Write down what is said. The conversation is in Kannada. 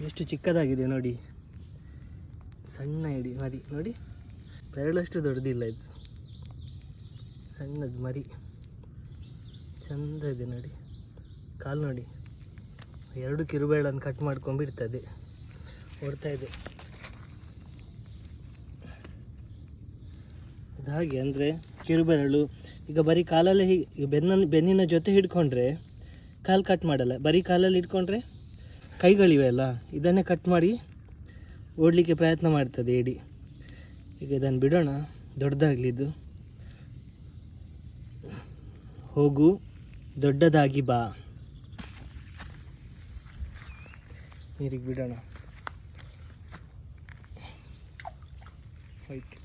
ಎಷ್ಟು ಚಿಕ್ಕದಾಗಿದೆ ನೋಡಿ, ಸಣ್ಣ ಎಡಿ ಮರಿ ನೋಡಿ, ಬೆರಳಷ್ಟು ದೊಡ್ಡದಿಲ್ಲ ಇದು, ಸಣ್ಣದು ಮರಿ, ಚಂದ ಇದೆ ನೋಡಿ. ಕಾಲು ನೋಡಿ, 2 ಕಿರುಬೆರಳನ್ನು ಕಟ್ ಮಾಡ್ಕೊಂಡ್ಬಿಡ್ತದೆ, ಓಡ್ತಾ ಇದೆ. ಅದು ಹಾಗೆ ಅಂದರೆ ಕಿರುಬೆರಳು ಈಗ ಬರೀ ಕಾಲಲ್ಲೇ ಬೆನ್ನಿನ ಜೊತೆ ಹಿಡ್ಕೊಂಡ್ರೆ ಕಾಲು ಕಟ್ ಮಾಡಲ್ಲ, ಬರೀ ಕಾಲಲ್ಲಿ ಹಿಡ್ಕೊಂಡ್ರೆ ಕೈಗಳಿವೆ ಅಲ್ಲ, ಇದನ್ನೇ ಕಟ್ ಮಾಡಿ ಓಡಲಿಕ್ಕೆ ಪ್ರಯತ್ನ ಮಾಡ್ತದೆ ಎಡಿ. ಈಗ ಇದನ್ನು ಬಿಡೋಣ, ದೊಡ್ಡದಾಗಲಿದ್ದು. ಹೋಗು ದೊಡ್ಡದಾಗಿ ಬಾ, ನೀರಿಗೆ ಬಿಡೋಣ. ಹೋಯ್ತು.